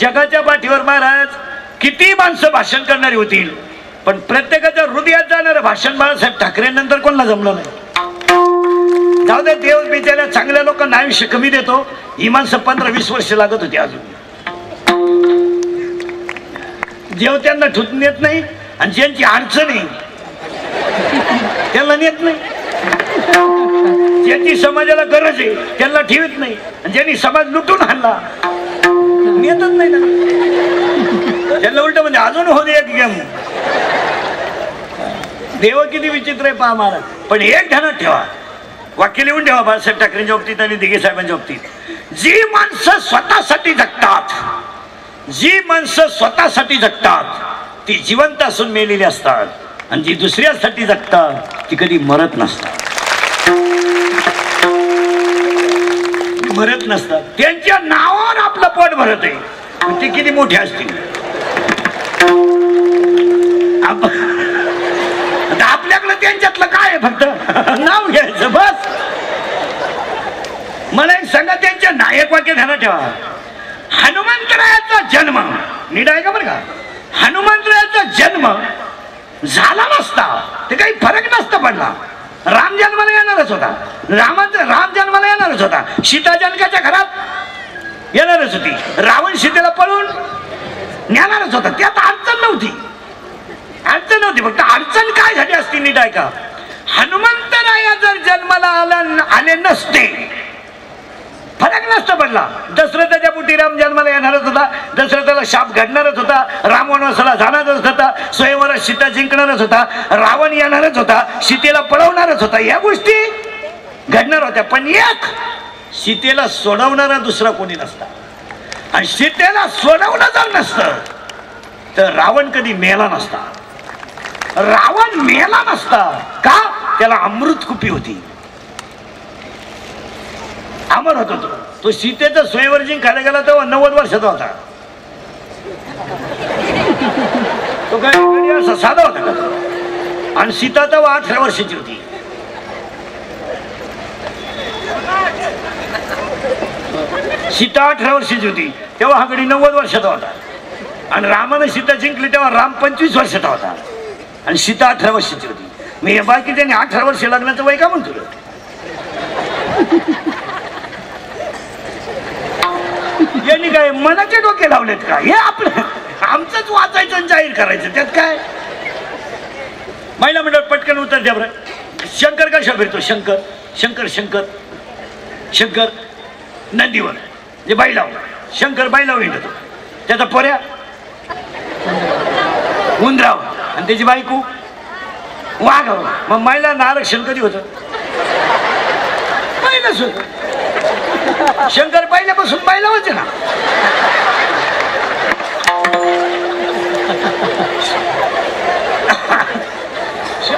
जगाच्या पाठीवर महाराज किती माणसं भाषण करणारी होतील, पण प्रत्येकाच्या हृदयात जाणारं भाषण बाळासाहेब ठाकरेंनंतर कोणाला जमलं नाही. जाऊ दे, देव बिचाऱ्या चांगल्या लोकांना आयुष्य कमी देतो. ही माणसं 15-20 वर्ष लागत होती. अजून देव त्यांना ठुतून येत नाही, आणि ज्यांची अडचण आहे त्यांना नेत नाही. ज्यांची समाजाला गरज आहे त्यांना ठेवत नाही, आणि ज्यांनी समाज लुटून आणला नेतच नाही ना. त्यांना उलट म्हणजे अजून होते एक गेम. देव किती विचित्र आहे पहा महाराज. पण एक ध्यानात ठेवा, वाक्य लिहून ठेवा बाळासाहेब ठाकरेंच्या बाबतीत आणि दिघे साहेबांच्या बाबतीत. जी माणसं स्वतःसाठी जगतात, जी माणसं स्वतःसाठी जगतात ती जिवंत असून मेलेली असतात, आणि जी दुसऱ्यासाठी जगतात ती कधी मरत नसतात. मरत नसतात. त्यांच्या नावावर आपलं पोट भरत आहे. ते किती मोठे असतील. आपल्याकडे त्यांच्यातलं काय आहे, फक्त नाव घ्यायचं बस. मला एक सांगा, त्यांच्या नायक वाक्य ध्यानात ठेवा. हनुमंतरायाचा जन्म नीट आहे का बरं का. हनुमंतरायाचा जन्म झाला नसता ते काही फरक नसता पडला. राम जन्माला येणारच होता. राम जन्माला येणारच होता. सीता जनकाच्या घरात येणारच होती. रावण सीतेला पळून नेणारच होता. त्यात अडचण नव्हती. अडचण नव्हती. फक्त अडचण काय झाली असती नीट आहे का. हनुमंतराया जर जन्माला आले नसते फरक नसता पडला. दशरथाच्या पोटी राम जन्माला येणारच होता. दशरथाला शाप घडणारच होता. राम वनवासाला जाणारच होता. स्वयंवरात सीता जिंकणारच होता. रावण येणारच होता. सीतेला पळवणारच होता. या गोष्टी घडणार होत्या. पण एक सीतेला सोडवणारा दुसरा कोणी नसता. आणि सीतेला सोडवलं जर नसतं तर रावण कधी मेला नसता. रावण मेला नसता का. त्याला अमृत कुपी होती. अमर होतो तो. सीतेचा स्वयंवर जिंकायला गेला तेव्हा 90 वर्षाचा होता. तो काय असा साधा होता का. आणि सीता तेव्हा 18 वर्षाची होती. सीता 18 वर्षाची होती तेव्हा हा गडी 90 वर्षाचा होता. आणि रामाने सीता जिंकली तेव्हा राम 25 वर्षाचा होता आणि सीता 18 वर्षाची होती. मी हे बाकी त्यांनी 18 वर्ष लग्नाचं वय का म्हणतो. यांनी काय मनाचे डोके लावलेत का. हे आपलं आमचंच वाचायचं आणि जाहीर करायचं. त्यात काय. महिला मंडळ पटकन उत्तर द्या बरं. शंकर कशा फिरतो. शंकर शंकर शंकर शंकर नदीवर जे बैलाव. शंकर बैलाव येतो. त्याचा पर्या उंदराव आणि त्याची बायको वाघाव. मग महिलांना आरक्षण कधी होतं. पहिलंच होतं. शंकर पहिल्यापासून बैलावच ना.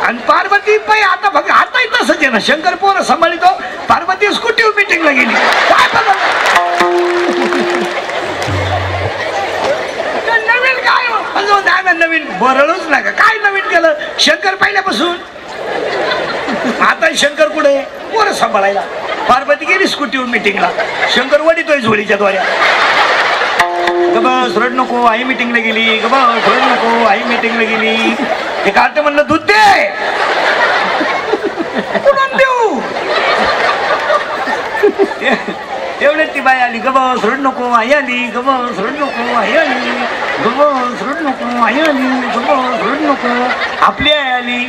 आणि पार्वती पाय आता बघ आताही तसंच आहे ना. शंकर पोरं सांभाळतो. पार्वती स्कूटीवर मीटिंगला गेली. काय बघा नवीन काय नवीन बरळूच नका. काय नवीन केलं. शंकर पहिल्यापासून. आता शंकर कुठे पोरं सांभाळायला. पार्वती गेली स्कूटीवर मीटिंगला. शंकर वडीतोय झोळीच्या द्वाऱ्या. गबस रड नको आई मीटिंगला गेली. गबस रड नको आई मीटिंगला गेली. ते कार्ट म्हणलं दूध दे. कुठून देऊ. तेवढ्यात ती बाई आली. गबस रड नको आई आली. गबस रड नको आई आली. गबस रड नको आई आली. गबस रड नको आपली आई आली.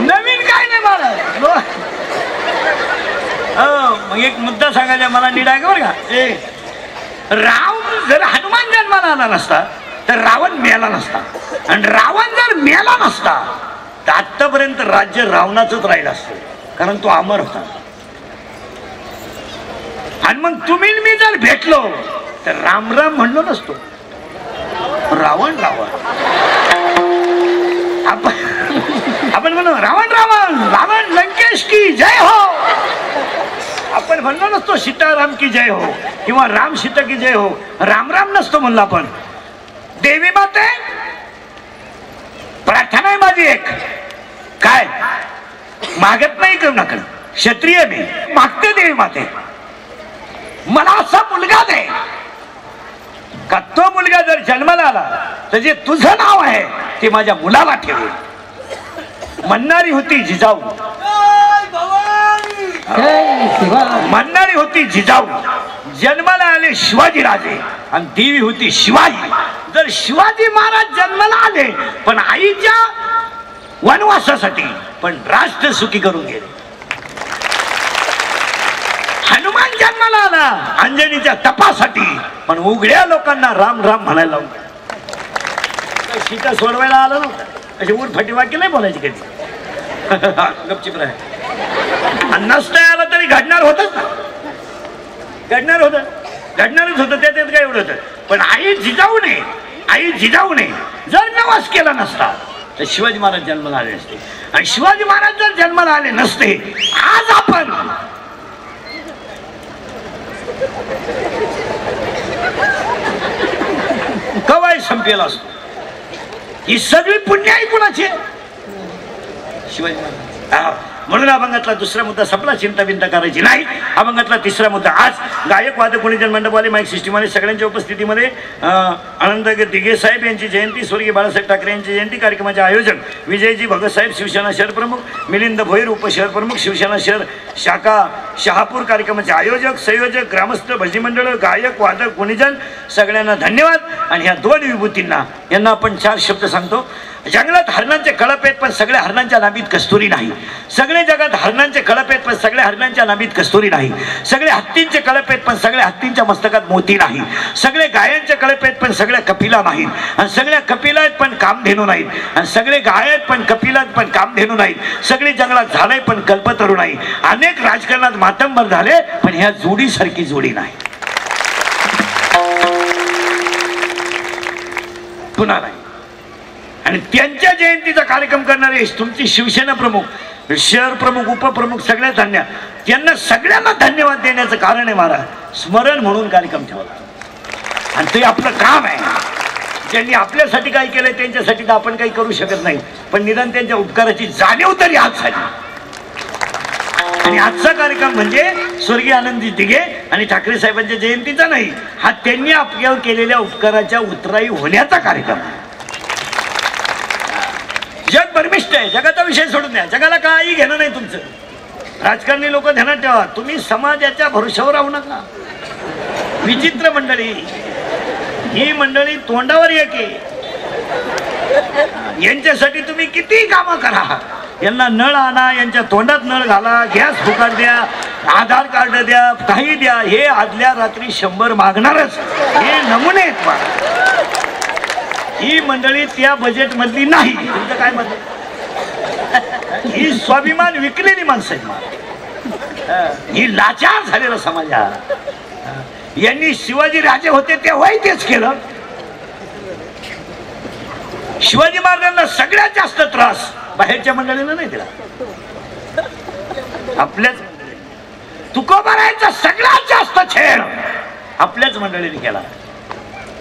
नवीन काय नाही मला. मग एक मुद्दा सांगायचा मला नीट आहे का बरं का. राम जर हनुमान जन्माला आला नसता तर रावण मेला नसता. आणि रावण जर मेला नसता तर आतापर्यंत राज्य रावणाचंच राहिलं असतं. कारण तो अमर होता. आणि मग तुम्ही मी जर भेटलो तर राम राम म्हणलो नसतो. रावण रावण आपण म्हणलो रावण रावण रावण लंकेश की जय हो. आपण म्हणलो नसतो सीताराम की जय हो किंवा राम सीता की जय हो. राम राम नसतो म्हणलं आपण. देवी माते प्रार्थना आहे माझी एक. काय मागत नाही करू नका. क्षत्रिय मी मागते देवी माते. मला असा मुलगा दे का तो मुलगा जर जन्माला आला तर जे तुझं नाव आहे ते माझ्या मुलाला ठेवेल. म्हणणारी होती जिजाऊ, म्हणणारी होती जिजाऊ. जन्माला आले शिवाजी राजे आणि देवी होती शिवाजी. जर शिवाजी महाराज जन्माला आले पण आईच्या वनवासासाठी, पण राष्ट्र सुखी करून गेले. हनुमान जन्माला आला अंजनीच्या तपासाठी, पण उघड्या लोकांना राम राम म्हणायला लावून. सीता सोडवायला आलं नव्हतं. असे उरफाटी वाक्य नाही बोलायची कधी. गपचिप राहा. नसता आला तरी घडणार होतच ना, घडणार होत, घडणारच होतं. त्याच्यात काय एवढं होतं. पण आई जिजाऊने, आई जिजाऊने जर नवास केला नसता तर शिवाजी महाराज जन्माला आले नसते. आणि शिवाजी महाराज जर जन्माला आले नसते आज आपण कवाय संपेला असतो. ही सगळी पुण्याई कुणाची? शिवाजी महाराज. म्हणून अभंगातला दुसरा मुद्दा संपला. चिंता बिंता करायची नाही. अभंगातला तिसरा मुद्दा. आज गायक वादक गुणीजन मंडपवाले माईक सिस्टीमवाले सगळ्यांच्या उपस्थितीमध्ये आनंद दिघे साहेब यांची जयंती, स्वर्गीय बाळासाहेब ठाकरे यांची जयंती. कार्यक्रमाचे आयोजन विजयजी भगतसाहेब शिवसेना शहर प्रमुख, मिलिंद भोईर उपशहर प्रमुख शिवसेना शहर शाखा शहापूर. कार्यक्रमाचे आयोजक संयोजक ग्रामस्थ भजनी मंडळ गायक वादक गुणीजन सगळ्यांना धन्यवाद. आणि ह्या दोन विभूतींना यांना आपण 4 शब्द सांगतो. जंगलात हरणांचे कळप आहेत पण सगळ्या हरणांच्या नाभीत कस्तुरी नाही. सगळे जगात हरणांचे कळप आहेत पण सगळ्या हरणांच्या नाभीत कस्तुरी नाही. सगळे हत्तींचे कळप आहेत पण सगळ्या हत्तींच्या मस्तकात मोती नाही. सगळे गायांचे कळप आहेत पण सगळ्या कपिला नाहीत. आणि सगळ्या कपिला आहेत पण कामधेनू नाहीत. आणि सगळे गाय आहेत पण कपिला आहेत पण कामधेनू नाहीत. सगळे जंगलात झालंय पण कल्पतरू नाही. अनेक राजकारणात मातंबर झाले पण ह्या जोडीसारखी जोडी नाही. पुन्हा नाही. आणि त्यांच्या जयंतीचा कार्यक्रम करणारे तुमची शिवसेना प्रमुख, शहर प्रमुख, उपप्रमुख सगळ्या धन्यवाद. त्यांना सगळ्यांना धन्यवाद देण्याचं कारण आहे महाराज स्मरण म्हणून कार्यक्रम ठेवला. आणि ते आपलं काम आहे. ज्यांनी आपल्यासाठी काय केलंय त्यांच्यासाठी तर आपण काही करू शकत नाही, पण निदान त्यांच्या उपकाराची जाणीव तरी आज झाली. आणि आजचा कार्यक्रम म्हणजे स्वर्गीय आनंदी दिघे आणि ठाकरे साहेबांच्या जयंतीचा नाही, हा त्यांनी आपल्यावर केलेल्या उपकाराच्या उतराई होण्याचा कार्यक्रम आहे. जग परमिष्ट आहे. जगाचा विषय सोडून द्या. जगाला काही घेणं नाही तुमचं. राजकारणी लोक ध्यानात ठेवा, तुम्ही समाजाच्या भरोशावर राहू नका. विचित्र मंडळी ही मंडळी तोंडावर एक आहे. यांच्यासाठी तुम्ही किती कामं करा. यांना नळ आणा, यांच्या तोंडात नळ घाला, गॅस फुकट द्या, आधार कार्ड द्या, काही द्या. हे आदल्या रात्री 100 मागणारच. हे नमुने आहेत. ही मंडळी त्या बजेट मधली नाही. तुमचं काय मत? ही स्वाभिमान विकलेली माणसं आहेत. ही लाचार झालेला समाज. यांनी शिवाजी राजे होते तेव्हाही तेच केलं. शिवाजी महाराजांना सगळ्यात जास्त त्रास बाहेरच्या मंडळीला नाही दिला, आपल्याच मंडळी. तुकोबारायचा सगळ्यात जास्त छेड आपल्याच मंडळीने केला.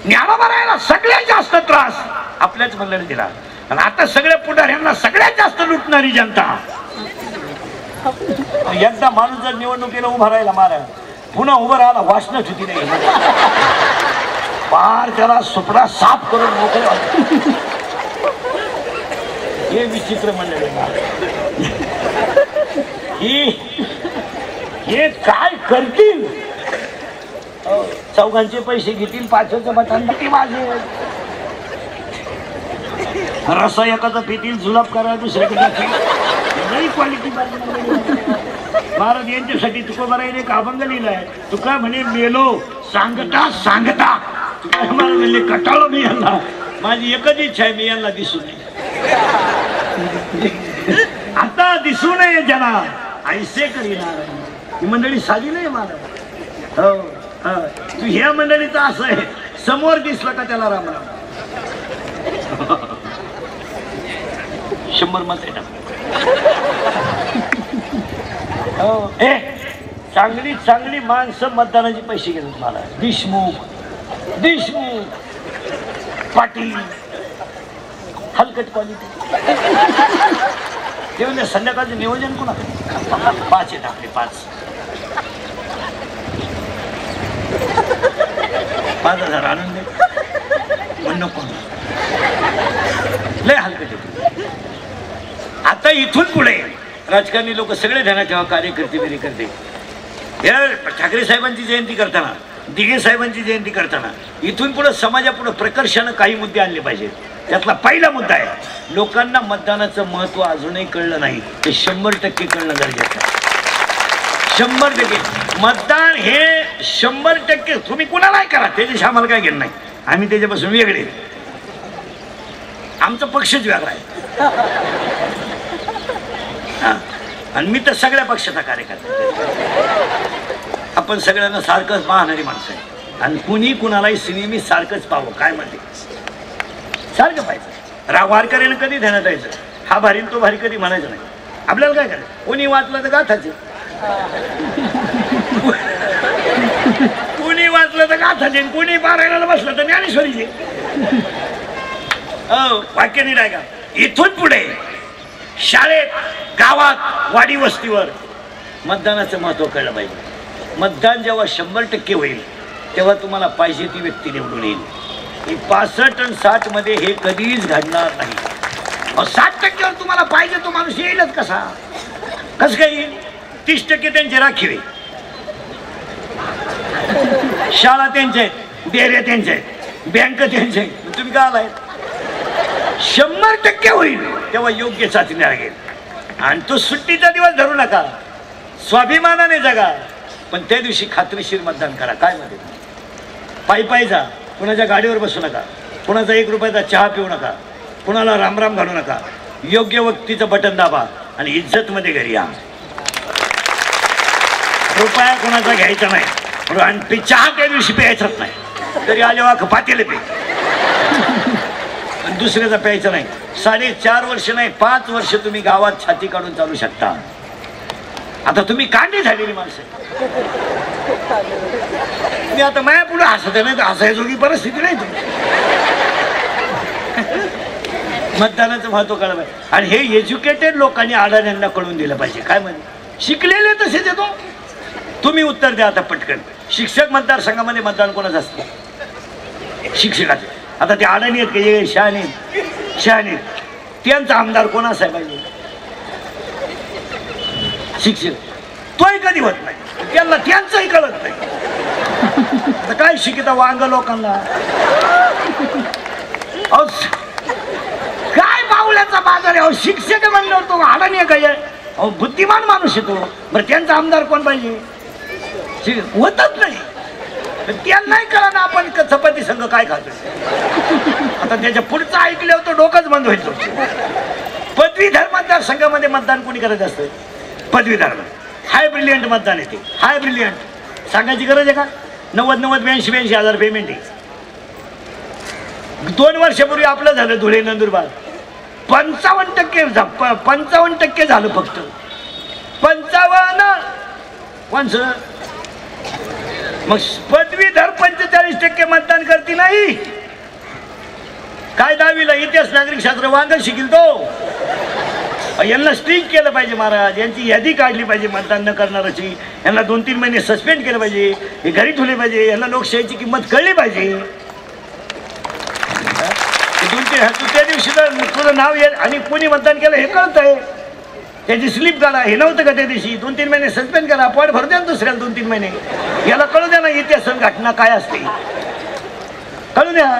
ज्ञानोबारायला सगळ्यात जास्त त्रास आपल्याच मंडळीने दिला. आणि आता सगळ्या पुढाऱ्यांना सगळ्यात जास्त लुटणारी जनता. एकदा माणूस जर निवडणुकीला उभा राहिला महाराज, पुन्हा उभं राहायला वासनाच होती नाही. पार त्याला सुपडा साफ करून मोकळे. हे विचित्र मंडळी. हे काय करतील? चौघांचे पैसे घेतील, 5चं बटन नक्की माझे. रसा एकाचा पितील, जुलाब करा दुसऱ्याकडे. क्वालिटी महाराज यांच्यासाठी तुकोबारायने एक अभंग लिहिलाय. तुका म्हणे मेलो सांगता सांगता. तुका महाराज म्हणले कटाळो मी यांना. माझी एकच इच्छा आहे, मी यांना दिसू नये. आता दिसू नये जना ऐसे करीणार. ही मंडळी साधी नाही महाराज. हो तू ह्या मंडळीचं असं आहे, समोर दिसलं का त्याला राम राम. 100 मत आहे. चांगली चांगली माणसं मतदानाचे पैसे घेतात मला. देशमुख पाटील हलकट क्वालिटी. ते म्हणजे संध्याकाळचं नियोजन कोणा 5 टाकले 5. 5,000 आणून दे म्हण नको, लय हलकट आहे. आता इथून पुढे राजकारणी लोक सगळे ध्यानात ठेवा, कार्यकर्ते बिरेकर्ते, या ठाकरे साहेबांची जयंती करताना, दिघे साहेबांची जयंती करताना इथून पुढे समाजापुढे प्रकर्षानं काही मुद्दे आणले पाहिजेत. त्यातला पहिला मुद्दा आहे, लोकांना मतदानाचं महत्त्व अजूनही कळलं नाही, ते 100% कळणं गरजेचं आहे. 100% मतदान हे 100%. तुम्ही कुणालाही करा, त्याच्याशी आम्हाला काय घेणं नाही, आम्ही त्याच्यापासून वेगळे, आमचा पक्षच वेगळा आहे. आणि मी तर सगळ्या पक्षाचा कार्यकर्ता, आपण सगळ्यांना सारखंच पाहणारी माणसं आहे आणि कुणी कुणालाही सिनेमी सारखंच पाहावं, काय म्हणते सारखं पाहिजे. वारकऱ्यानं कधी ध्यानात यायचं, हा भारी तो भारी कधी म्हणायचं नाही. आपल्याला काय करायचं, कोणी वाचलं तर गाथाचे, कुणी वाचलं तर गाथाचे, कुणी पारायणाला बसलं तर ज्ञानेश्वरीचे. वाक्य नाही राय का. इथून पुढे शाळेत, गावात, वाडी वस्तीवर मतदानाचं महत्त्व कळलं पाहिजे. मतदान जेव्हा 100% होईल तेव्हा तुम्हाला पाहिजे ती व्यक्ती निवडून येईल. 65 आणि 60 मध्ये हे कधीच घडणार नाही. 60%वर तुम्हाला पाहिजे तो माणूस येईलच कसा, कसं काय येईल? 30% त्यांचे राखीव, शाळा त्यांच्या आहेत, डेऱ्या त्यांच्या आहेत, बँक त्यांच्या आहेत, तुम्ही का आलाय? 100% होईल तेव्हा योग्य चाचणी लागेल. आणि तो सुट्टीचा दिवस धरू नका, स्वाभिमानाने जगा, पण त्या दिवशी खात्रीशीर मतदान करा. काय मध्ये पायी पायी जा, कुणाच्या गाडीवर बसू नका, कुणाचा 1 रुपयाचा चहा पिऊ नका, कुणाला रामराम घालू नका, योग्य व्यक्तीचं बटन दाबा आणि इज्जतमध्ये घरी या. रुपया कोणाचा घ्यायचा नाही आणि चहा त्या दिवशी प्यायचाच नाही, तरी आले वा पातेले पे, आणि दुसऱ्याचा प्यायचा नाही. 4.5 वर्ष नाही 5 वर्ष तुम्ही गावात छाती काढून चालू शकता. आता तुम्ही कांडी झालेली माणसं, मी आता माया पुढे हसत नाही तर हसायजोगी परिस्थिती नाही तुमची. मतदानाचं महत्व कळलं पाहिजे आणि हे एज्युकेटेड लोकांनी अडाण्यांना कळून दिलं पाहिजे. काय म्हणजे शिकलेले तसेच येतो. तुम्ही उत्तर द्या आता पटकन. शिक्षक मतदारसंघामध्ये मतदान कोणाचं असतं? शिक्षकाचे. आता ते अडाणी आहेत का? शहाणे त्यांचा आमदार कोण असायला पाहिजे? शिक्षक. तोही कधी होत नाही, त्यांना त्यांचंही कळत नाही. आता काय शिकिता वांग लोकांना, काय बावल्याचा बाजार आहे. शिक्षक म्हणल्यावर तो अडाणी काय आहे? बुद्धिमान माणूस येतो. बरं त्यांचा आमदार कोण पाहिजे? होतच नाही. त्यांनाही कळा ना आपण चपाती संघ काय खातो. आता त्याच्या पुढचं ऐकल्यावर तो डोकंच बंद होईल. पदवीधर मतदारसंघामध्ये मतदान कोणी करत असतं? पदवीधर. हाय ब्रिलियंट मतदान येते. हाय ब्रिलियंट सांगायची गरज आहे का? 90 82 हजार पेमेंट आहे. 2 वर्षापूर्वी आपलं झालं धुळे नंदुरबार 55% झालं फक्त. 55 कोणचं? मग पदवीधर 45% मतदान करते नाही. काय 10वीला इतिहास नागरिक शास्त्र वांग शिकील तो. यांना स्ट्रिक केलं पाहिजे महाराज. यांची यादी काढली पाहिजे मतदान न करणाऱ्याची. यांना 2-3 महिने सस्पेंड केलं पाहिजे. हे घरी ठेवले पाहिजे. यांना लोकशाहीची किंमत कळली पाहिजे. 2-3 त्या दिवशी तर तुझं नाव येईल आणि कोणी मतदान केलं हे कळत आहे. त्याची स्लिप काढा. हे नव्हतं का त्या दिवशी? 2-3 महिने सस्पेंड करा. पॉईंट भरू द्या दुसऱ्याला 2-3 महिने. याला कळू द्या ना इतिहास घटना काय असते. कळू द्या.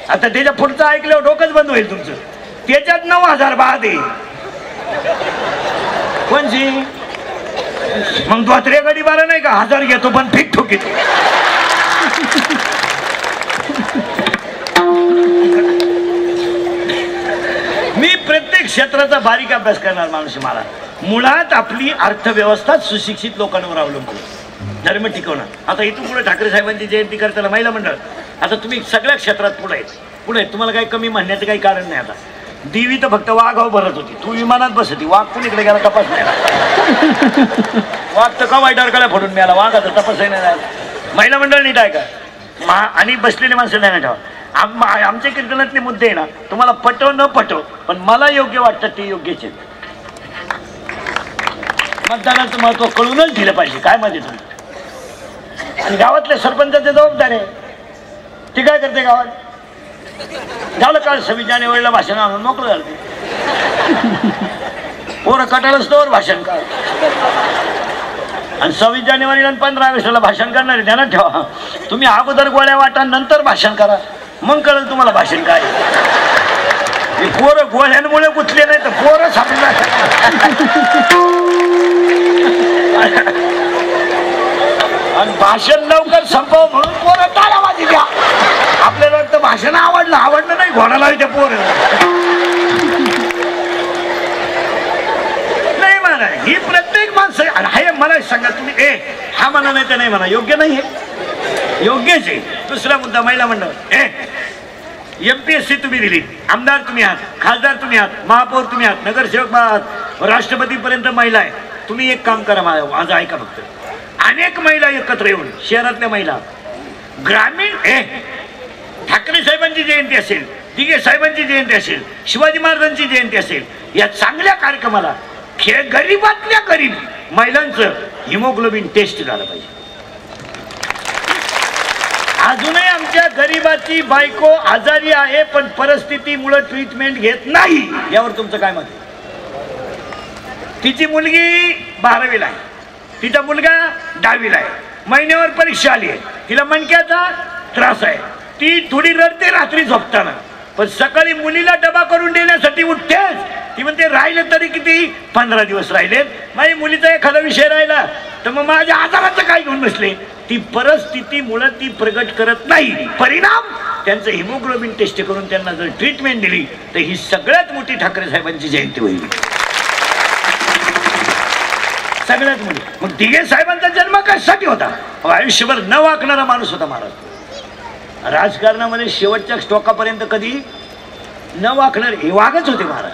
आता त्याच्या पुढचं ऐकल्यावर डोकंच बंद होईल तुमचं. त्याच्यात 9,000 बाद आहे. कोणची? मग द्वात्रे गाडी बारा नाही का? 1000 घेतो पण फिट ठोकीत. मी प्रत्येक क्षेत्राचा बारीक अभ्यास करणार माणूस. मला मुळात आपली अर्थव्यवस्था सुशिक्षित लोकांवर अवलंबून. धर्म टिकवणं. आता इथून पुढे ठाकरे साहेबांची जयंती करताना महिला मंडळ. आता तुम्ही सगळ्या क्षेत्रात पुढे आहेत. तुम्हाला काही कमी म्हणण्याचं काही कारण नाही. आता देवी तर फक्त वाघाव भरत होती. तू विमानात बसती. वाघ कुणीकडे गेला तपास नाही. वाघ तर का वाईट अडकळ्या फोडून मिळाला. वाघाचा तपासही नाही. महिला मंडळ नीट आहे का? आणि बसलेली माणसं नाही ठेवा. आमच्या कीर्तनातले मुद्दे आहे ना, तुम्हाला पटव न पटव पण मला योग्य वाटतं ते योग्यच आहेत. मतदानाचं महत्व कळूनच दिलं पाहिजे. काय मध्ये तुम्ही आणि गावातल्या सरपंचाची जबाबदारी आहे. ती काय करते गावात? झालं काल 26 जानेवारीला भाषण आणून मोकळं झालं ते. पोरं कटाळच तोवर भाषण काय, आणि 26 जानेवारीला आणि 15 ऑगस्टला भाषण करणार आहे. ध्यानात ठेवा, तुम्ही अगोदर गोळ्या वाटा नंतर भाषण करा, मग कळेल तुम्हाला भाषण काय. पोरं गोळ्यांमुळे गुंतले नाही तर पोरं सापडला. आणि भाषण लवकर संपव म्हणून पोरं टाळ्या वाजल्या. आपल्याला वाटतं भाषण आवडलं नाही, घोडा लावते पोरं. नाही म्हणा, ही प्रत्येक माणसं आहे. मला सांगा तुम्ही, हा म्हणा नाही तर नाही म्हणा, योग्य नाही आहे, योग्यच आहे. दुसरा मुद्दा, महिला मंडळ. MPSC तुम्ही दिली, आमदार तुम्ही आहात, खासदार तुम्ही आहात, महापौर तुम्ही आहात, नगरसेवक आहात, राष्ट्रपती पर्यंत महिला आहे. तुम्ही एक काम करा, माझं ऐका फक्त. अनेक महिला एकत्र येऊन, शहरातल्या महिला, ग्रामीण, ठाकरे साहेबांची जयंती असेल, दिघे साहेबांची जयंती असेल, शिवाजी महाराजांची जयंती असेल, या चांगल्या कार्यक्रमाला गरीबातल्या गरीब महिलांचं हिमोग्लोबिन टेस्ट झालं पाहिजे. अजूनही आमच्या गरीबाची बायको आजारी आहे पण परिस्थितीमुळे ट्रीटमेंट घेत नाही. यावर तुमचं काय मत आहे? तिची मुलगी 12वीला आहे, तिचा मुलगा 10वीला आहे, महिन्यावर परीक्षा आली आहे, तिला मणक्याचा त्रास आहे, ती थोडी रडते रात्री झोपताना, पण सकाळी मुलीला डबा करून देण्यासाठी उठतेच. ती म्हणते राहिले तरी किती, 15 दिवस राहिलेत, माझ्या मुलीचा एखादा विषय राहिला तर मग माझ्या आजाराचं काय घेऊन बसले. ती परिस्थितीमुळे ती प्रगट करत नाही. परिणाम, त्यांचं हिमोग्लोबिन टेस्ट करून त्यांना जर ट्रीटमेंट दिली तर ही सगळ्यात मोठी ठाकरे साहेबांची जयंती होईल, सगळ्यात मोठी. मग दिघे साहेबांचा जन्म कशासाठी होता? आयुष्यभर न वाकणारा माणूस होता महाराज. राजकारणामध्ये शेवटच्या स्टॉकापर्यंत कधी न वाकणार, हे वागच होते महाराज.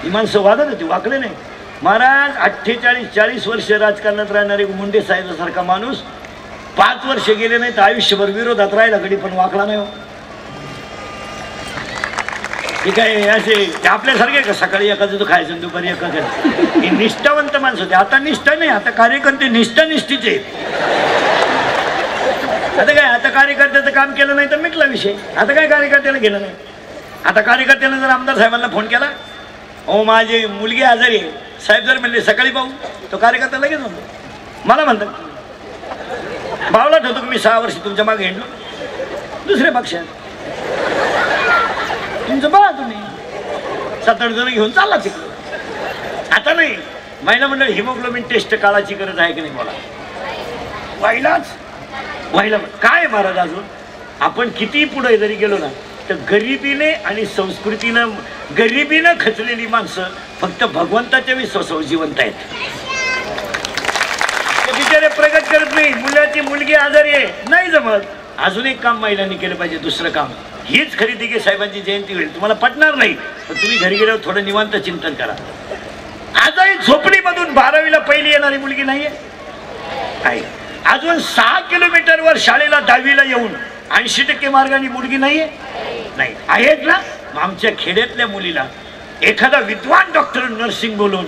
ही माणसं वागत होती, वाकले नाही महाराज. 48-40 वर्ष राजकारणात राहणारे मुंडे साहेबांसारखा माणूस 5 वर्ष गेले नाही तर आयुष्यभर विरोधात राहिला, कधी पण वाकला नाही. हे काय असे आपल्यासारखे का, सकाळी एखादं खायचं दुपारी एखादं. ही निष्ठावंत माणसं होते. आता निष्ठा नाही, आता कार्यकर्ते निष्ठेचे. आता काय, आता कार्यकर्त्याचं काम केलं नाही तर मिटला विषय. आता काय कार्यकर्त्याला गेलं नाही. आता कार्यकर्त्यानं जर आमदार साहेबांना फोन केला, हो माझी मुलगी आजारी आहे, साहेब जर म्हणले सकाळी पाहू, तो कार्यकर्ता लगेच म्हणतो. मला म्हणतात भावला ठेवतो की मी 6 वर्ष तुमच्या मागे हिंडलो, दुसऱ्या पक्षात तुमचं बघा, तुम्ही 7-8 जण घेऊन चालला तिकडे. आता नाही, महिला मंडळ हिमोग्लोबिन टेस्ट काळाची गरज आहे की नाही बोला. व्हायला काय महाराज, अजून आपण किती पुढे जरी गेलो ना तर गरिबीने आणि संस्कृतीनं, गरिबीनं खचलेली माणसं फक्त भगवंताच्या विश्वासावर जिवंत आहेत. ते बिचारे प्रगत करत नाही. मुलाची मुलगी आजारी आहे, नाही जमत. अजून एक काम महिलांनी केलं पाहिजे, दुसरं काम. हीच खरी दिघे साहेबांची जयंती होईल. तुम्हाला पटणार नाही पण तुम्ही घरी गेल्यावर थोडं निवांत चिंतन करा. आजही झोपडीमधून 12वीला पहिली येणारी मुलगी नाहीये. अजून 6 किलोमीटरवर शाळेला 10वीला येऊन 80% मार्गाने मुलगी नाहीये. नाही आहेत ना. आमच्या खेड्यातल्या मुलीला एखादा विद्वान डॉक्टर नर्सिंग बोलून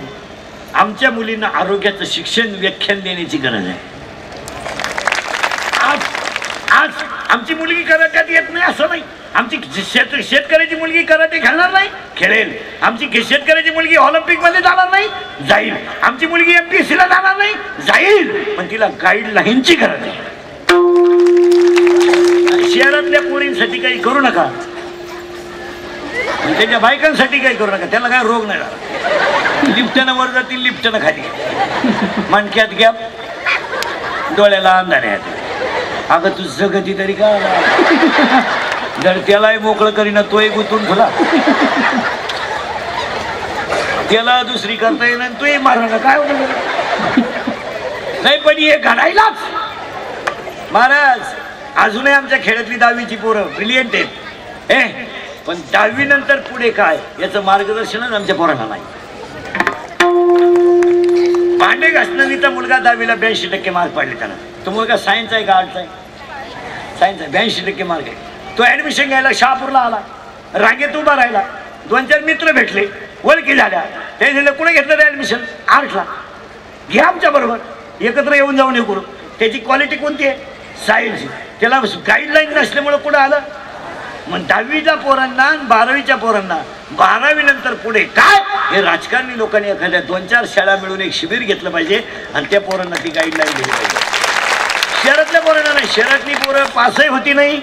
आमच्या मुलींना आरोग्याचं शिक्षण व्याख्यान देण्याची गरज आहे. आज आमची मुलगी कराट्यात येत नाही असं नाही. आमची शेतकऱ्याची मुलगी कराटे खेळणार नाही, खेळेल. आमची शेतकऱ्याची मुलगी ऑलिम्पिक मध्ये जाणार नाही, जाईल. आमची मुलगी MPSC ला जाणार नाही, जाईल. पण तिला गाईडलाईनची गरज आहे. शहरातल्या पोरींसाठी काही करू नका, त्यांच्या बायकांसाठी काही करू नका. त्याला काय रोग नाही झाला. लिफ्टनं वर जातील, लिफ्टनं खाली, मणक्यात गॅप, डोळ्याला अंधारे आहेत. अगं तू जगती तरी का, जर त्यालाही मोकळं करीना तोही गुंतून ठेवला, त्याला दुसरी करता येईल आणि तोही मारणार काय होतं नाही. पण हे घडायलाच महाराज. अजूनही आमच्या खेड्यातली 10वीची पोरं ब्रिलियंट आहेत, पण 10वी नंतर पुढे काय याचं मार्गदर्शनच आमच्या पोरांना नाही. भांडे घासणारीचा मुलगा 10वीला 82% मार्क पाडले त्यानं. तो मुलगा सायन्स आहे का आर्ट्स आहे? सायन्स आहे, 82% मार्क आहे. तो ऍडमिशन घ्यायला शहापूरला आला, रांगेत उभा राहिला. 2-4 मित्र भेटले, ओळखी झाल्या. त्याने दिलं कुठे घेतलं रे ऍडमिशन? आर्ट्सला. घ्या आमच्या बरोबर, एकत्र येऊन जाऊन हे करू. त्याची क्वालिटी कोणती आहे? सायन्स. त्याला गाईडलाईन नसल्यामुळे पुढे आलं. मग 10वीच्या पोरांना 12वीच्या पोरांना 12वी नंतर पुढे काय हे राजकारणी लोकांनी एखाद्या 2-4 शाळा मिळून एक शिबिर घेतलं पाहिजे आणि त्या पोरांना ती गाईडलाईन दिली पाहिजे. शहरातल्या पोरांना नाही, शहरातली पोरं पासही होती नाही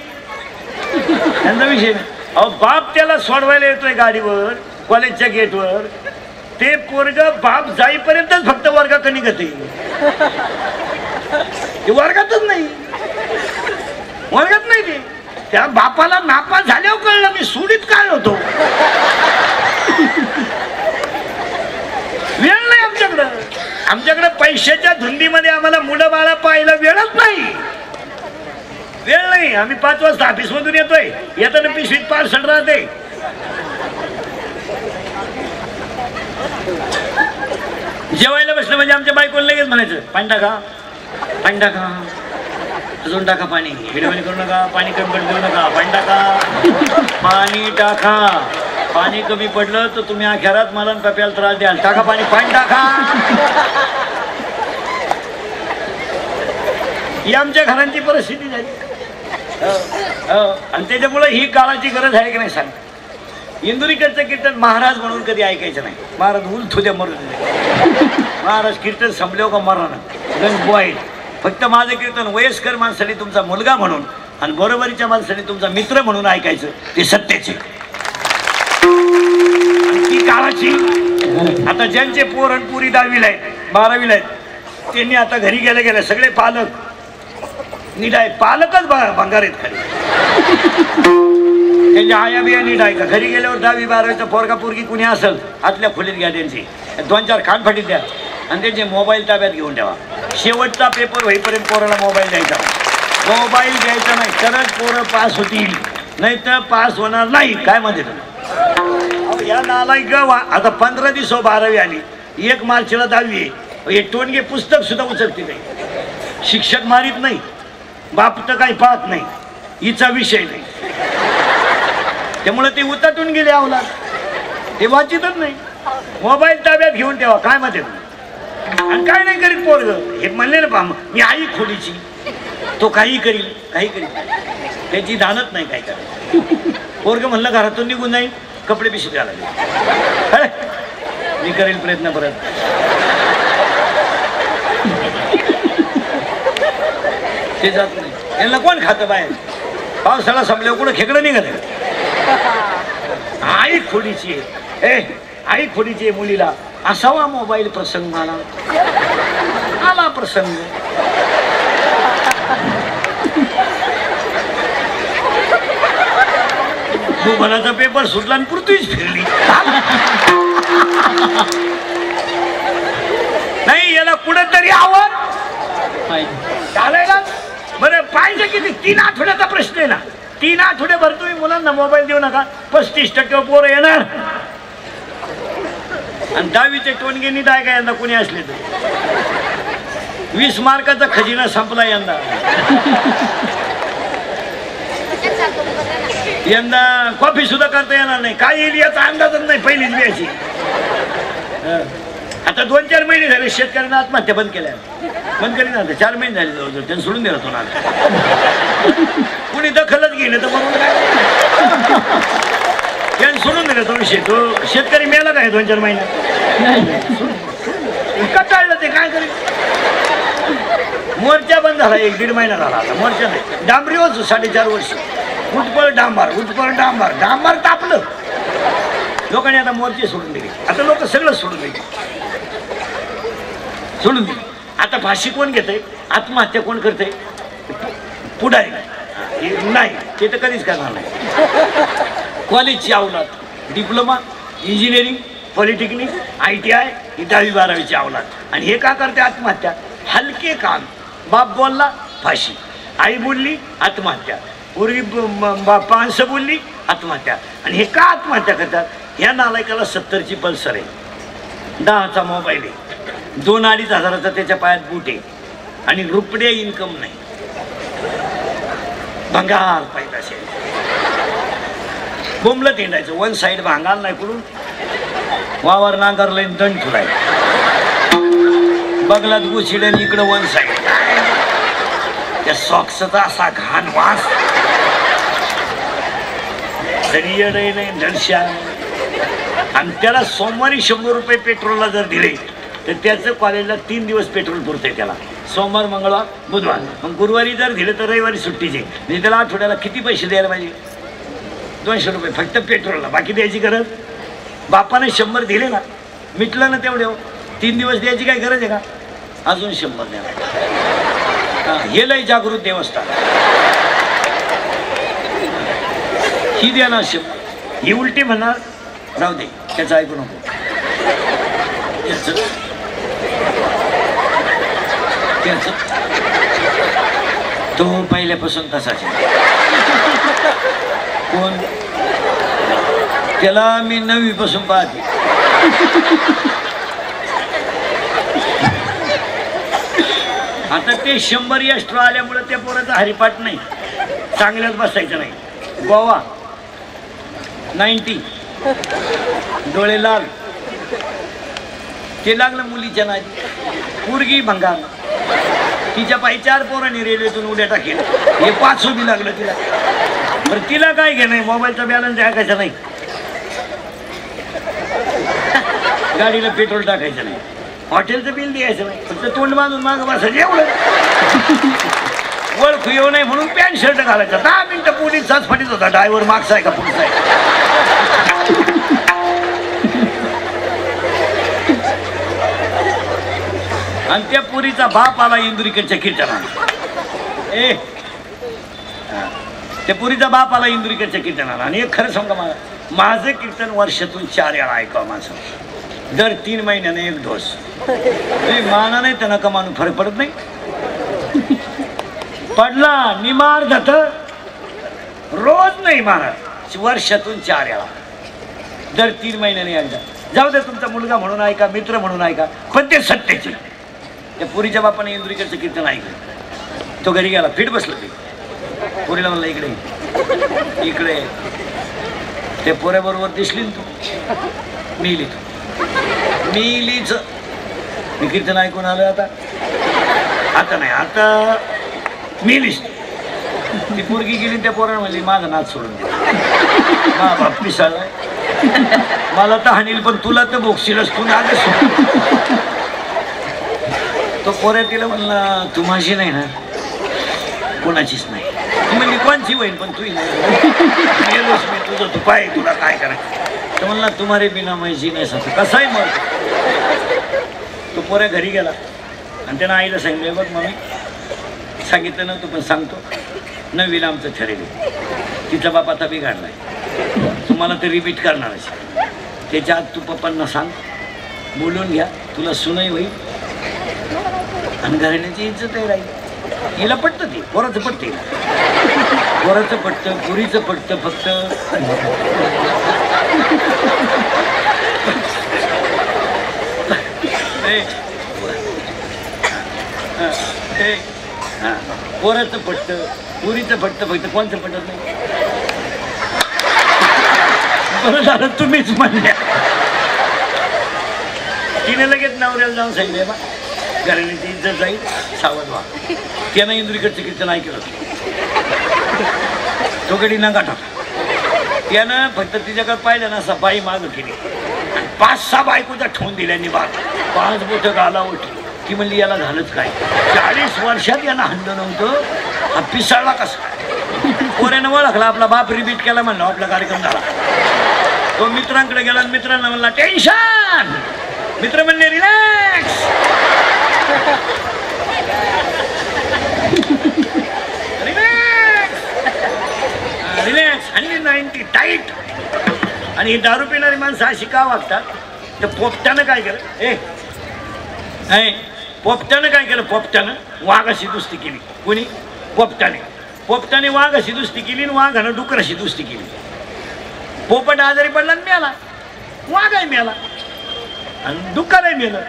त्यांचा विषय नाही. अहो बाप त्याला सोडवायला येतोय गाडीवर कॉलेजच्या गेटवर, ते पोरग बाप जाईपर्यंतच फक्त वर्गाकडे निघते, वर्गातच नाही, वर्गात नाही. ते त्या बापाला नापास झाल्यावर कळलं मी सुडीत काय होतो. वेळ नाही आमच्याकडं, आमच्याकडे पैशाच्या धुंदीमध्ये आम्हाला मुलं बाळा पाहायला वेळच नाही, वेळ नाही. आम्ही 5 वाजता ऑफिस मधून येतोय, येताना पिशवीत पार्सल राहते. जेवायला बसलं म्हणजे आमच्या बायकोला लगेच म्हणायचं पाणी टाका, पाणी टाका, अजून टाका पाणी, हिडवणी करू नका, पाणी कमी पडू नका, पाणी टाका, पाणी टाका. पाणी कमी पडलं तर तुम्ही अखेरात मला पप्याला त्रास द्याल. टाका पाणी, पाणी टाका. ही आमच्या घरांची परिस्थिती झाली. आणि त्याच्यामुळे ही काळाची गरज आहे की नाही सांग. इंदुरीकडचं कीर्तन महाराज म्हणून कधी ऐकायचं नाही. महाराज उलथू द्या मरून, महाराज कीर्तन संपल्यावर का मरण गंज वाईट. फक्त माझं कीर्तन वयस्कर माणसाने तुमचा मुलगा म्हणून आणि बरोबरीच्या माणसाने तुमचा मित्र म्हणून ऐकायचं, ते सत्याचे. ती काळाची. आता ज्यांचे पोर आणि पुरी 10वीला आहेत 12वीला आहेत त्यांनी आता घरी गेले गेले सगळे पालक नीट आहेत, पालकच भंगार आहेत खाली. त्यांच्या आया बिया नीट आहे का? घरी गेल्यावर 10वी 12वीचा पोरगा पोरगी कुणी असेल आतल्या खोलीत घ्या, त्यांची 2-4 खानफाटीत द्या आणि त्यांचे मोबाईल ताब्यात घेऊन ठेवा. शेवटचा पेपर होईपर्यंत पोराला मोबाईल द्यायचा, मोबाईल द्यायचा नाही, तरच पोरं पास होतील, नाही तर पास होणार नाही. काय म्हणते तुम्ही या नालायक? आता 15 दिवस 12वी आली, 1 मार्चला 10वी आहे. हे टोनगे पुस्तक सुद्धा उचलते नाही, शिक्षक मारित नाही, बाप तर काही पाहत नाही, हिचा विषय नाही. त्यामुळे ते उताटून गेले अवलाद, ते वाचितच नाही. मोबाईल ताब्यात घेऊन ठेवा. काय म्हणते तुम्ही? आणि काय नाही करीत पोरग. हे म्हणले ना पहा, मी आई खोलीची, तो काही करील, काही करील, त्याची धानत नाही. काय करायचं? पोरग म्हणलं घरातून निघून जाईल, कपडे पिशवीत घालायचे, मी करेल प्रयत्न परत. ते जात नाही. यांना कोण खातं बाहेर? पावसाळा संपल्यावर कुठं खेकडं निघत आहे. आई खोडीची आहे, आई खोडीची आहे मुलीला. असावा मोबाईल प्रसंग, मला आला प्रसंग. भूगोलाचा पेपर सुटला आणि पृथ्वीच फिरली. नाही, याला कुठेतरी आवड चालायला. बरं पाहिजे किती? 3 आठवड्याचा प्रश्न आहे ना. 3 आठवड्याभर तुम्ही मुलांना मोबाईल देऊ नका, 35% पोरं येणार. आणि 10वीचे टोनगे नीट आहे का यंदा कोणी असले तर? 20 मार्काचा खजिना संपला यंदा. यंदा कॉफी सुद्धा करता येणार नाही. काय येईल याचा अंदाजच नाही पहिलीच वेळची. आता 2-4 महिने झाले शेतकऱ्यांना आत्महत्या बंद केल्या, बंद करीन. आता 4 महिने झाले जवळजवळ, त्यांनी सोडून दिला तो ना. कुणी दखलच घेणे तर म्हणून काय त्यांनी सोडून दिला तो विषय. तो शेतकरी मेला काय 2-4 महिन्यात? कटाळलं ते काय करेल. मोर्चा बंद झाला, 1-1.5 महिना झाला. आता मोर्चा नाही, डांबरी होतो 4.5 वर्ष. उठपळ डांबार, उठपळ डांबार, डांबार तापलं. लोकांनी आता मोर्चे सोडून दिले. आता लोक सगळं सोडून दिले, सोडून दिले. आता फाशी कोण घेतंय? आत्महत्या कोण करते? पुढारी नाही, ते तर कधीच करणार नाही. कॉलेजची अवलाद, डिप्लोमा, इंजिनिअरिंग, पॉलिटेक्निक, ITI, ही 10वी 12वीची अवलाद. आणि हे का करते आत्महत्या? हलके काम. बाप बोलला फाशी, आई बोलली आत्महत्या, पूर्वी माणसं बोलली आत्महत्या. आणि हे का आत्महत्या करतात? ह्या नालायकाला 70ची पल्सर आहे, 10चा मोबाईल आहे, 2-2.5 हजाराचा त्याच्या पायात बूट आहे आणि रुपये इन्कम नाही. भंगार पैदाशे बोंबलं तेंडायचं. 1 साईड भांगाल नाही करून वावर नांगरला दंड ठेवायचं, बगलात गुचिडन इकडं 1 साईड. त्या सॉक्सचा असा घाण वास, तरी येडही नाही नरशा. आणि त्याला सोमवारी 100 रुपये पेट्रोलला जर दिले तर त्याचं कॉलेजला 3 दिवस पेट्रोल पुरते त्याला. सोमवार, मंगळवार, बुधवार. मग गुरुवारी जर दिलं तर रविवारी सुट्टीचे. म्हणजे त्याला आठवड्याला किती पैसे द्यायला पाहिजे? 200 रुपये फक्त पेट्रोलला, बाकी द्यायची गरज. बापाने 100 दिले ना, मिटलं ना तेवढे. 3 दिवस द्यायची काय गरज आहे का? अजून 100 द्या. हे लय जागृत देवस्थान. ही द्या ना 100. ही उलटी म्हणणार, राहू दे त्याचं ऐकू नको. त्याचं तो पहिल्यापासून तसाच. कोण? त्याला मी 9वी पासून पाहते. आता ते 100 एक्स्ट्रा आल्यामुळे त्या पोराचा हरिपाठ नाही, चांगल्याच बसायचं नाही. गोवा 90, डोळे लाल. ते लागलं मुलीच्या नादी. पोरगी भंगार, तिच्या पायी 4 पोरांनी रेल्वेतून उड्या टाकेल. हे 5 बी लागलं तिला. बरं तिला काय घे नाही, मोबाईलचा बॅलन्स टाकायचा नाही, गाडीला पेट्रोल टाकायचं नाही, हॉटेलचं बिल द्यायचं नाही, फक्त तोंड बांधून मागं बसायचं एवढं. ओळखू येऊ नाही म्हणून पॅन्ट शर्ट घालायचा. 10 मिनिटं पोलीस साच फाटीत होता. ड्रायव्हर मागचा आहे का पुढचा आहे? आणि त्या पुरीचा बाप आला इंदुरीकडच्या कीर्तनाला. त्या पुरीचा बाप आला इंदुरीकडच्या कीर्तनाला. आणि एक खरं सांगा, मला माझं कीर्तन वर्षातून 4 वेळा ऐकावं माझं. दर 3 महिन्याने 1 डोस. माना नाही त्यांना का मानून फरक पडत नाही. पडला निमार जात, रोज नाही मारत, वर्षातून 4 वेळा, दर 3 महिन्याने एकदा. जाऊ दे, तुमचा मुलगा म्हणून ऐका, मित्र म्हणून ऐका, पण ते सत्याचे. त्या पुरीच्या बापाने इंदुरीकडचं कीर्तन ऐकलं. तो घरी गेला, फिट बसलं. ते पुरीला म्हणलं इकडे इकडे. ते पोऱ्याबरोबर दिसली ना तू, मिली तू, मिलीच. मी कीर्तन ऐकून आलोय. आता नाही, आता मिलीस. ती पोरगी गेली, त्या पोरानं म्हणली माझा नाच सोडून दे, मा बाप पिसाळलाय, मला तर हानील पण तुला तर बोक्षीलच, तू नाच सोड. तो पोऱ्या तिला म्हणला तू माझी नाही ना, कोणाचीच नाही. ती म्हणली कोणची होईल पण तू गेलोस मी तुझं, तू पाय तुला काय करायचं. तर म्हणला तुम्हारे बिना मैची नाही सांगतो. कसाही मग तो पोऱ्या घरी गेला आणि त्यानं आईला सांगितलं, बघ मम्मी सांगितलं नव्हतं पण सांगतो, 9वीला आमचं ठरवलं. तिचा बाप आता बिघडलाय, तुम्हाला तर रिपीट करणारच. त्याच्या आत तू पप्पांना सांग, बोलून घ्या, तुला सुनही होईल आणि घराण्याची इज्जतही राहील. हिला पटतं, ते पोराचं पटतं, पोराचं पटतं, पुरीचं पटतं. फक्त पोराचं पटतं, पुरीचं पटतं, फक्त कोणचं पटत नाही. बरं झालं तुम्हीच म्हणल्या. तिने लगेच नवऱ्याला जाऊन सांगितले, बा घराण्याची इज्जत जाईल, सावध व्हा. त्यानं इंदुरीकडचं कीर्तन ऐकलं. तो गडी नगाटा. त्यानं फक्त तिच्याकडे पाहिलं ना, असा बाई मागं केली, 5-6 बायकोचा ठेवून दिल्याने बाग 5 बोटं गाला उठली. ती म्हणली याला झालंच काय, 40 वर्षात यानं हल्लं नव्हतं, हा पिसाळला कसा. पोऱ्यानं ओळखला, आपला बाप रिपीट केला, म्हणलं आपला कार्यक्रम झाला. तो मित्रांकडे गेला, मित्रांना म्हणला टेन्शन. मित्र म्हणले रिलॅक्स. रिलॅक्स आणि 90 टाईट. आणि ही दारू पिणारी माणसं अशी का वागतात? तर पोपट्यानं काय केलं, पोपट्यानं काय केलं, पोपट्यानं वाघाशी दुस्ती केली. कोणी? पोपट्याने वाघाशी दुस्ती केली आणि वाघानं डुकराशी दुस्ती केली. पोपट आजारी पडला आणि मेला, वाघाही मेला आणि डुकरही मेलं.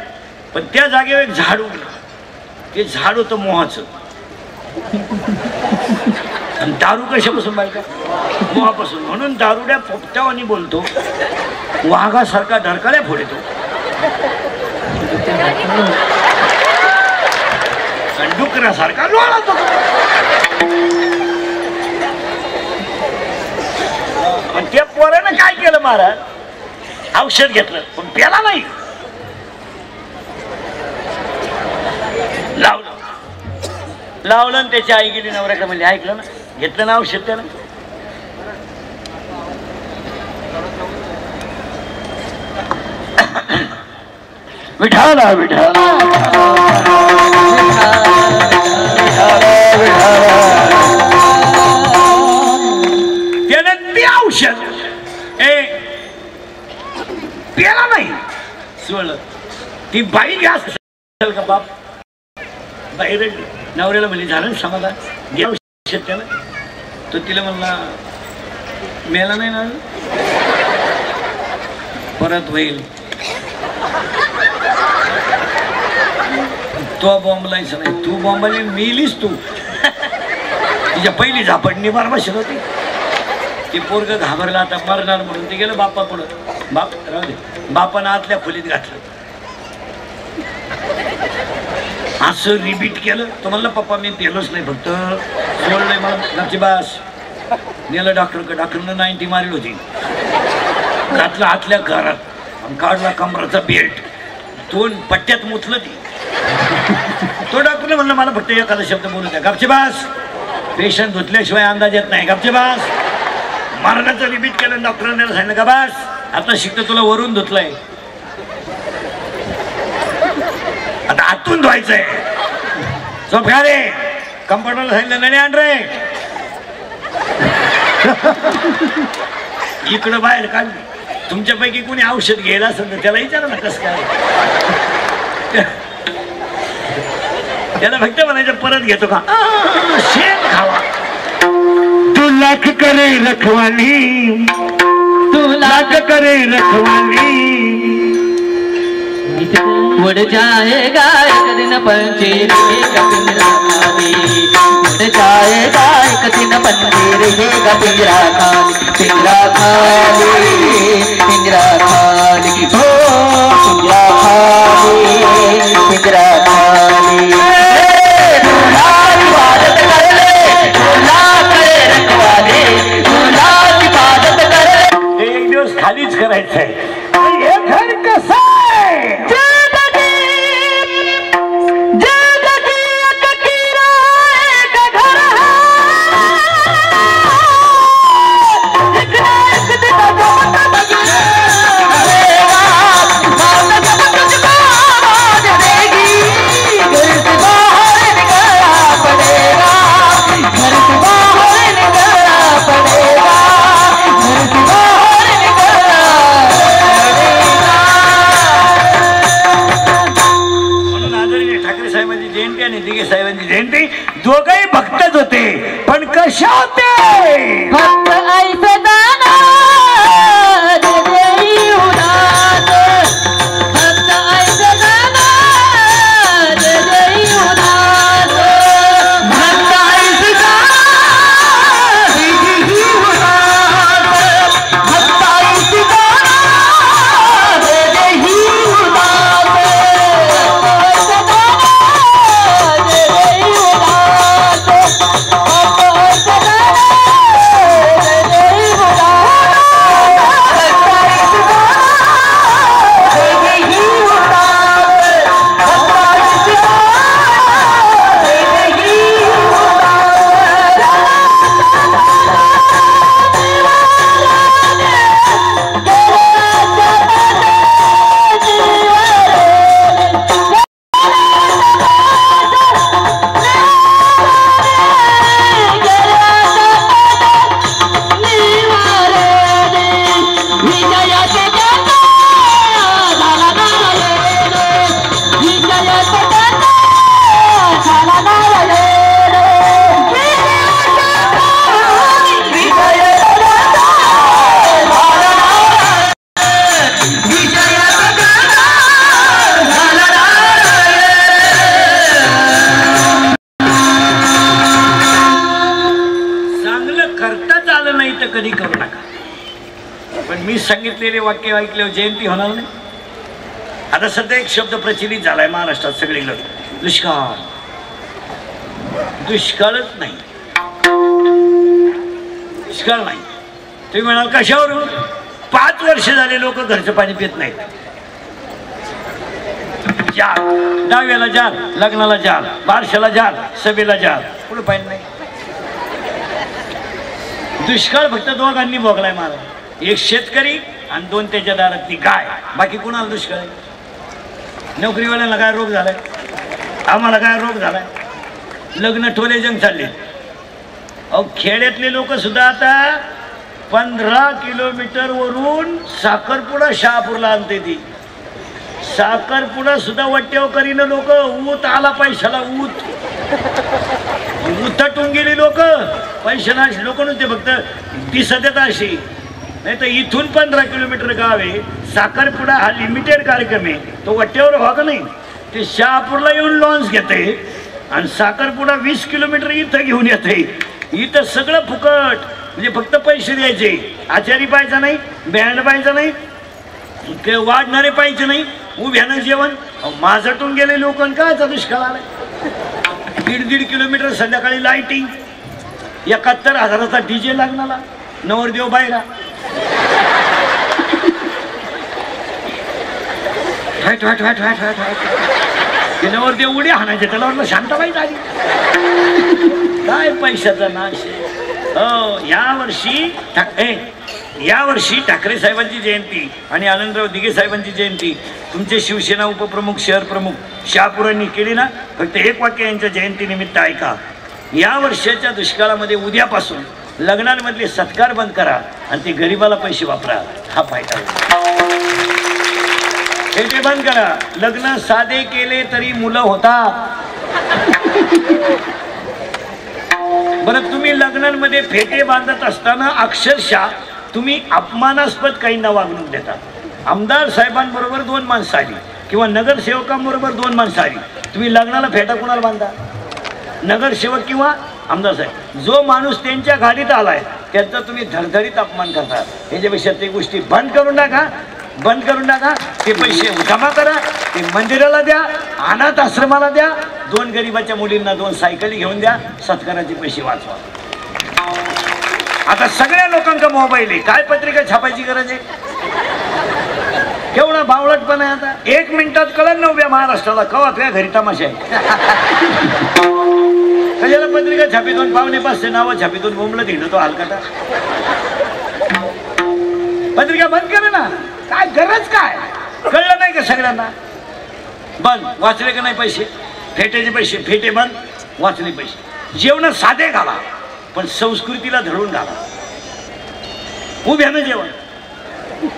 पण त्या जागेवर एक झाड उगलं. ते झाड होतं मोहाचं. आणि दारू कशापासून बायका? मोहापासून. म्हणून दारुड्या पोपट्यावानी बोलतो, वाघासारखा ढरकाळ्या फोडतो, डुकरासारखा लोळतो. पण त्या पोरानं काय केलं महाराज, औषध घेतलं पण प्याला नाही, लावलं लावलं आणि त्याची आई गेली नवऱ्याकडे म्हणजे ऐकलं ना, घेतलं ना औषध त्यानं. विठाला विठाला त्यानं ते औषध प्याला नाही, सोडलं. ती बाई जास्त का बाप, बाहेर नवऱ्याला म्हणजे झालं समाधान, घे औषध त्यानं. तो तिला म्हणला मेला नाही ना, परत होईल. तो बॉम्बलायचं नाही, तू बॉम्बली मेलीस तू. तिच्या पहिली झापडणी मार बसेल होती. ते पोरग घाबरलं आता मरणार म्हणून ते गेलं बाप्पा पुढं. बाप राहू दे, बापानं आतल्या खोलीत घातलं, असं रिपीट केलं. तो म्हणलं पप्पा मी पेलोच नाही, फक्त सोडलंय मला नक्की बास. नेलं डॉक्टरकडे, डॉक्टरनं 90 मारली होती. घातलं आतल्या घरात, काढला कमराचा बेल्ट, 2 पट्ट्यात मुतलं ती. तो डॉक्टरने म्हणलं मला फक्त एखादा शब्द बोलू द्या, गपचे बास. पेशंट धुतल्याशिवाय अंदाज येत नाही, गपचे बास. मरणाचं रिपीट केलं. डॉक्टरांनी सांगितलं का बास, आता शिकतं तुला वरून धुतलंय, आता आतून धुवायचंय. झोप खा रे. कंपाऊंडरला सांगितलं नाही आण रे, इकडं बाहेर काढ. तुमच्यापैकी कोणी औषध घ्यायला असेल तर त्याला विचारा ना कसं काय. त्याला फक्त म्हणायचं परत घेतो का, शेण खावा. तू लाख करे रखवाली, तू लाख करे रखवाली, उड़ जाएगा एक दिन पंजीर का पिंजरा खाली, उड़ जाएगा एक दिन पंजीर का पिंजरा खाली, पिंजरा खाली, पिंजरा खाली, हो पिंजरा खाली, पिंजरा खाली. इबादत कर ले, दूल्हा करे रखवाले, दूल्हा इबादत कर ले. एक दिवस खालीच करायचंय. हे घर कसं आहे, दिघे साहेबांची जयंती. दोघही भक्तच होते, पण कशा होते, भक्त ऐसे दाना देई उदास, भक्त ऐसे दाना देई उदास, भक्त ऐसे दाना देई उदास, भक्त ऐसे दाना देई उदास, कधी करू नका. पण मी सांगितलेले वाक्य ऐकल्यावर जयंती होणार नाही. आता सध्या एक शब्द प्रचलित झालाय महाराष्ट्रात सगळीकडे, दुष्काळ. दुष्काळच नाही, दुष्काळ नाही. तुम्ही म्हणाल कशावरून? 5 वर्ष झाले लोक घरचं पाणी पित नाहीत. जार, दहाव्याला जार, लग्नाला जार, बारशाला जार, सभेला जार, कुठं पाणी नाही. दुष्काळ फक्त दोघांनी भोगलाय मला, एक शेतकरी आणि 2 त्याच्या दारात ती गाय. बाकी कुणाला दुष्काळ आहे? नोकरीवाल्यांना काय रोग झालाय? आम्हाला काय रोग झालाय? लग्न ठोले जंग चालले. अहो खेड्यातले लोक सुद्धा आता 15 किलोमीटर वरून साखरपुडा शहापूरला आणते. ती साखरपुडा सुद्धा वट्याव करीन लोक. ऊत आला पैशाला, ऊत उतटून गेली लोक. पैशाला लोक नव्हते, फक्त दिसत येत अशी. नाही तर इथून 15 किलोमीटर गाव आहे. साखरपुडा हा लिमिटेड कार्यक्रम आहे, तो वट्यावर व्हा का नाही. ते शहापूरला येऊन लॉन्च घेते आणि साखरपुडा 20 किलोमीटर इथं घेऊन येते. इथं सगळं फुकट, म्हणजे फक्त पैसे द्यायचे. आचारी पाहायचा नाही, बँड पाहायचा नाही, वाढणारे पाहिजे नाही, उभ्यानं जेवण. माझटून गेले लोक कायचा दुष्काळ आलाय. 1.5 किलोमीटर संध्याकाळी लाईटिंग, 71,000चा डीजे लागणारा, नवरदेव बायरा. नवरदेव उड्या हाणायचे, त्याला वाटलं शांताबाई झाली. काय पैशाचा नाश. हो, यावर्षी ठाकरे साहेबांची जयंती आणि आनंदराव दिघे साहेबांची जयंती तुमचे शिवसेना उपप्रमुख शहर प्रमुख शहापुरांनी केली ना. फक्त एक वाक्य यांच्या जयंतीनिमित्त ऐका. या वर्षाच्या दुष्काळामध्ये उद्यापासून लग्नांमधले सत्कार बंद करा आणि ते गरिबाला पैसे वापरा. हा फायदा फेटे बंद करा. लग्न साधे केले तरी मुलं होतात. बरं, तुम्ही लग्नांमध्ये फेटे बांधत असताना अक्षरशः तुम्ही अपमानास्पद काहींना वागणूक देता. आमदार साहेबांबरोबर 2 माणसं आली किंवा नगरसेवकांबरोबर 2 माणसं आली, तुम्ही लग्नाला फेटा कुणाला बांधता? नगरसेवक किंवा आमदार साहेब. जो माणूस त्यांच्या गाडीत आलाय त्यांचा तुम्ही धडधडीत अपमान करता. ह्याच्यापेक्षा ते गोष्टी बंद करून टाका, बंद करून टाका. ते पैसे जमा करा, ते मंदिराला द्या, अनाथ आश्रमाला द्या, 2 गरीबाच्या मुलींना 2 सायकली घेऊन द्या. सत्काराचे पैसे वाचवा. आता सगळ्या लोकांचा मोबाईल आहे, काय पत्रिका छापायची गरज आहे? केवढा बावळटपणा आहे. आता 1 मिनिटात कळलं ना उभ्या महाराष्ट्राला कवा तुझ्या घरी तमाशा आहे. कशाला पत्रिका छापीतून, पावणे 500 नावं छापीतून बोंबलं तिकडं तो हलकाटा. पत्रिका बंद करा ना, काय गरज काय? कळलं नाही का सगळ्यांना? बंद. वाचले का नाही पैसे? फेटेचे पैसे, फेटे बंद, वाचले पैसे. जेवण साधे घाला पण संस्कृतीला धरून घाला. उभ्यानं जेवण.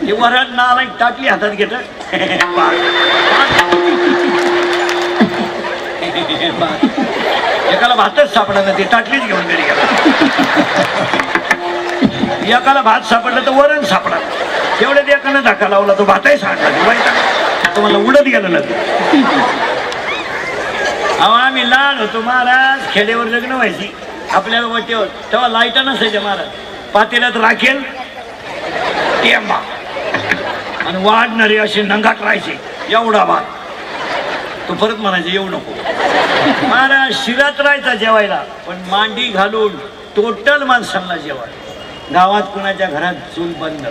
हे वरण नाला टाकली हातात घेत, एकाला भातच सापडला ना, ते टाकलीच घेऊन घरी गेला. एकाला भात सापडलं तर वरण सापडा. तेवढ्यात एकानं धक्का लावला, तो भातही सांगला, तुम्हाला उडत गेलं ना. अहो आम्ही लहान होतो महाराज, खेड्यावर लग्न व्हायची आपल्या वाटेवर, तेव्हा लाईटा नसायच्या महाराज. पातेल्यात राखेल टेंबा आणि वाढणारे असे नंगाट राहायचे, एवढा भात. तो परत म्हणायचे येऊ नको. महाराज शिरात राहायचा जेवायला, पण मांडी घालून टोटल माणसांना जेवायला. गावात कुणाच्या घरात चूल बंद.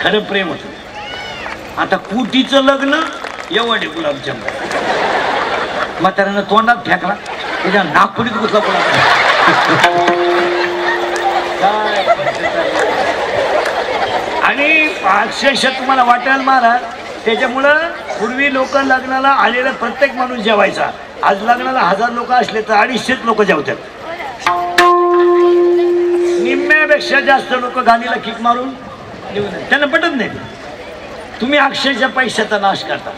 खरं प्रेम होतं. आता कुटीचं लग्न एवढे गुलाबजाम. म्हाताऱ्यानं तोंडात फेकला, त्याच्या नागपुडीत घुसला गुलाब. आणि अक्षरशः तुम्हाला वाटेल महाराज, त्याच्यामुळं पूर्वी लोक लग्नाला आलेला प्रत्येक माणूस जेवायचा. आज लग्नाला 1000 लोक असले तर 250 लोक जेवतात. निम्म्यापेक्षा जास्त लोक गाडीला किक मारून त्यांना पटत नाही. तुम्ही अक्षरशः पैशाचा नाश करता.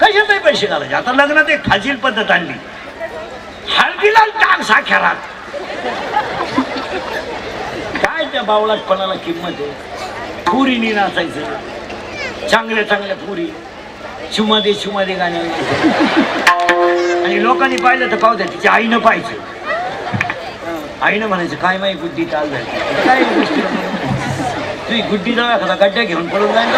कशातही पैसे घालायचे. आता लग्नात एक फाजील पद्धत आणली, हळदीला टाक साखरात. काय त्या बावळाटपणाला किंमत आहे. पुरीनी नाचायचं, चांगल्या चांगल्या पुरी चुमादे चुमादे गाण्या. आणि लोकांनी पाहिलं तर पाहू द्या, तिच्या आईनं पाहायचं. आईनं म्हणायचं काय माही गुड्डी चाल झाली, काय गोष्टी तुझी गुड्डी जाऊ एखादा गड्ड्या घेऊन पडून जाईल.